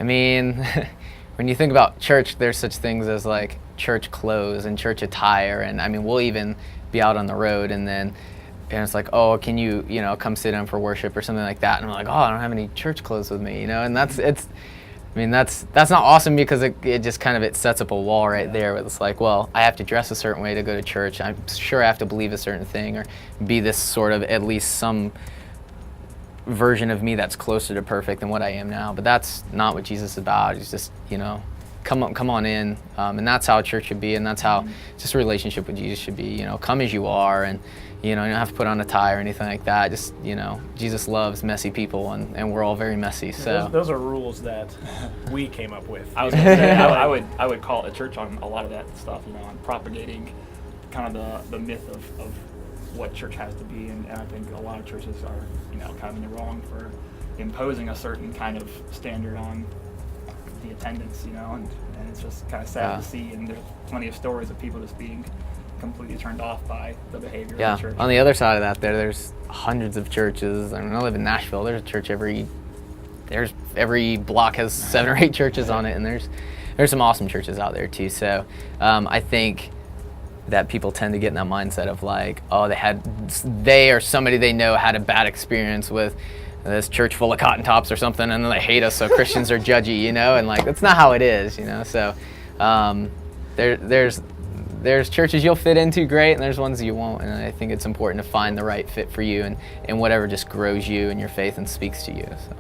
I mean, when you think about church, there's such things as like church clothes and church attire, and I mean, we'll even be out on the road, and it's like, oh, can you come sit in for worship or something like that, and I'm like, oh, I don't have any church clothes with me, and that's not awesome, because it just kind of, it sets up a wall right there where it's like, well, I have to dress a certain way to go to church. I'm sure I have to believe a certain thing or be this sort of, at least some version of me that's closer to perfect than what I am now. But that's not what Jesus is about. He's just, come on in, and that's how a church should be, and that's how just a relationship with Jesus should be. Come as you are, and you don't have to put on a tie or anything like that. Just Jesus loves messy people, and we're all very messy. So those are rules that we came up with. I was gonna say, I would call it a church on a lot of that stuff, on propagating kind of the myth of what church has to be, and I think a lot of churches are kind of in the wrong for imposing a certain kind of standard on the attendance, and it's just kind of sad to see, and there's plenty of stories of people just being completely turned off by the behavior of the church. On the other side of that, there's hundreds of churches. I mean, I live in Nashville. There's a church every block has 7 or 8 churches on it, and there's some awesome churches out there too. So I think that people tend to get in that mindset of like, oh, they or somebody they know had a bad experience with this church full of cotton tops or something, and then they hate us, so Christians are judgy, and like, that's not how it is, So there's churches you'll fit into great, and there's ones you won't, and I think it's important to find the right fit for you and whatever just grows you in your faith and speaks to you. So.